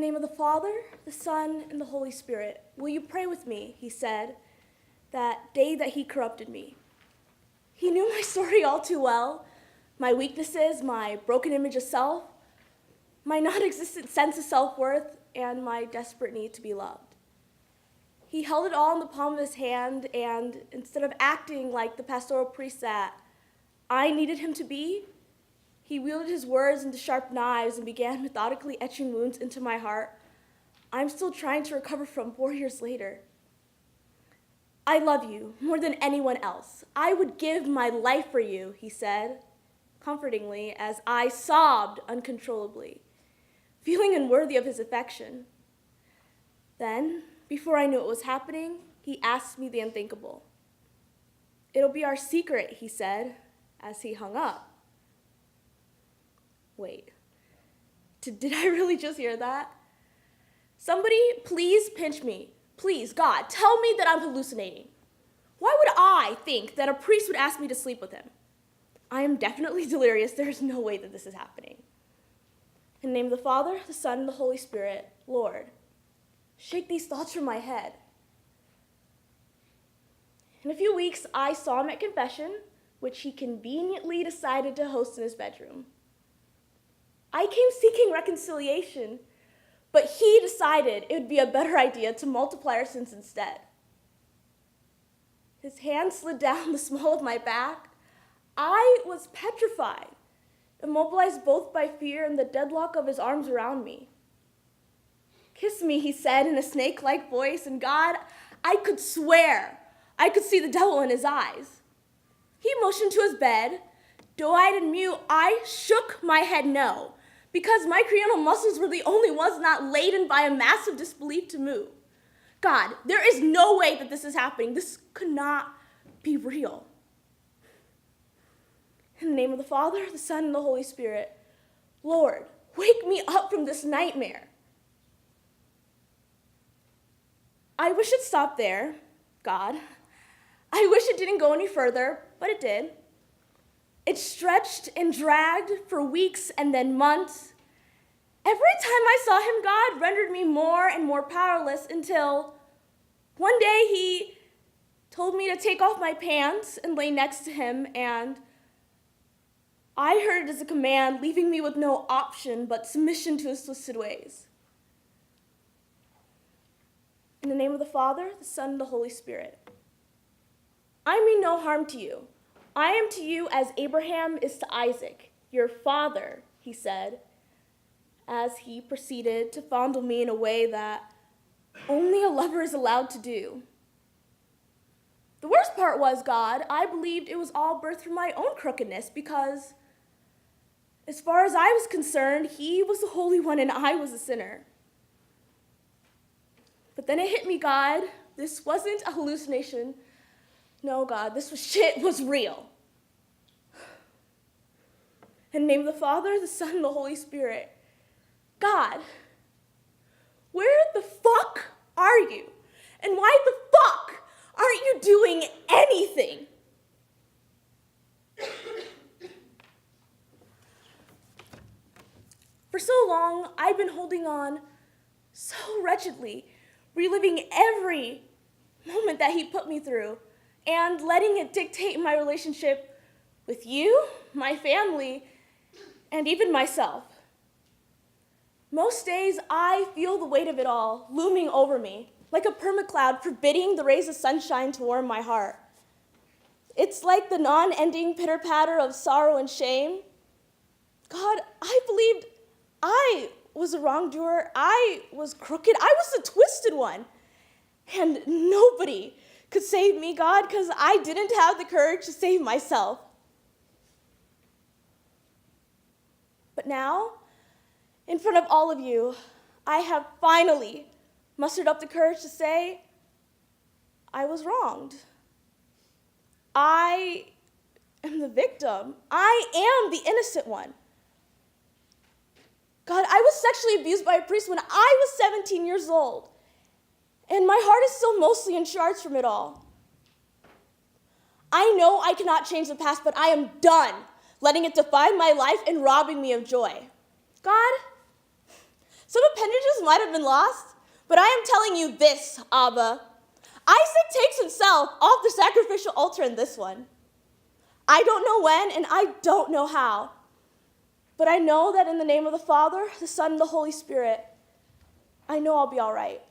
name of the Father, the Son, and the Holy Spirit, will you pray with me, he said, that day that he corrupted me. He knew my story all too well, my weaknesses, my broken image of self, my non-existent sense of self-worth, and my desperate need to be loved. He held it all in the palm of his hand, and instead of acting like the pastoral priest that I needed him to be, he wielded his words into sharp knives and began methodically etching wounds into my heart I'm still trying to recover from 4 years later. I love you more than anyone else. I would give my life for you, he said, comfortingly, as I sobbed uncontrollably, feeling unworthy of his affection. Then, before I knew what was happening, he asked me the unthinkable. It'll be our secret, he said, as he hung up. Wait, did I really just hear that? Somebody please pinch me. Please, God, tell me that I'm hallucinating. Why would I think that a priest would ask me to sleep with him? I am definitely delirious. There's no way that this is happening. In the name of the Father, the Son, and the Holy Spirit, Lord, shake these thoughts from my head. In a few weeks, I saw him at confession, which he conveniently decided to host in his bedroom. I came seeking reconciliation, but he decided it would be a better idea to multiply our sins instead. His hand slid down the small of my back. I was petrified, immobilized both by fear and the deadlock of his arms around me. Kiss me, he said in a snake-like voice, and God, I could swear I could see the devil in his eyes. He motioned to his bed. Doe-eyed and mute, I shook my head no, because my cranial muscles were the only ones not laden by a massive disbelief to move. God, there is no way that this is happening. This could not be real. In the name of the Father, the Son, and the Holy Spirit, Lord, wake me up from this nightmare. I wish it stopped there, God. I wish it didn't go any further, but it did. It stretched and dragged for weeks and then months. Every time I saw him, God rendered me more and more powerless until one day he told me to take off my pants and lay next to him, and I heard it as a command, leaving me with no option but submission to his twisted ways. In the name of the Father, the Son, and the Holy Spirit, I mean no harm to you. I am to you as Abraham is to Isaac, your father, he said, as he proceeded to fondle me in a way that only a lover is allowed to do. The worst part was, God, I believed it was all birthed from my own crookedness because, as far as I was concerned, he was the Holy One and I was a sinner. But then it hit me, God, this wasn't a hallucination. No, God, this was real. In the name of the Father, the Son, and the Holy Spirit, God, where the fuck are you? And why the fuck aren't you doing anything? For so long, I've been holding on so wretchedly, reliving every moment that he put me through, and letting it dictate my relationship with you, my family, and even myself. Most days, I feel the weight of it all looming over me, like a permacloud forbidding the rays of sunshine to warm my heart. It's like the non-ending pitter-patter of sorrow and shame. God, I believed I was a wrongdoer. I was crooked. I was the twisted one. And nobody could save me, God, because I didn't have the courage to save myself. But now, in front of all of you, I have finally mustered up the courage to say, I was wronged. I am the victim. I am the innocent one. God, I was sexually abused by a priest when I was 17 years old, and my heart is still mostly in shards from it all. I know I cannot change the past, but I am done letting it define my life and robbing me of joy. God, Some appendages might have been lost, but I am telling you this, Abba. Isaac takes himself off the sacrificial altar in this one. I don't know when, and I don't know how, but I know that in the name of the Father, the Son, and the Holy Spirit, I know I'll be all right.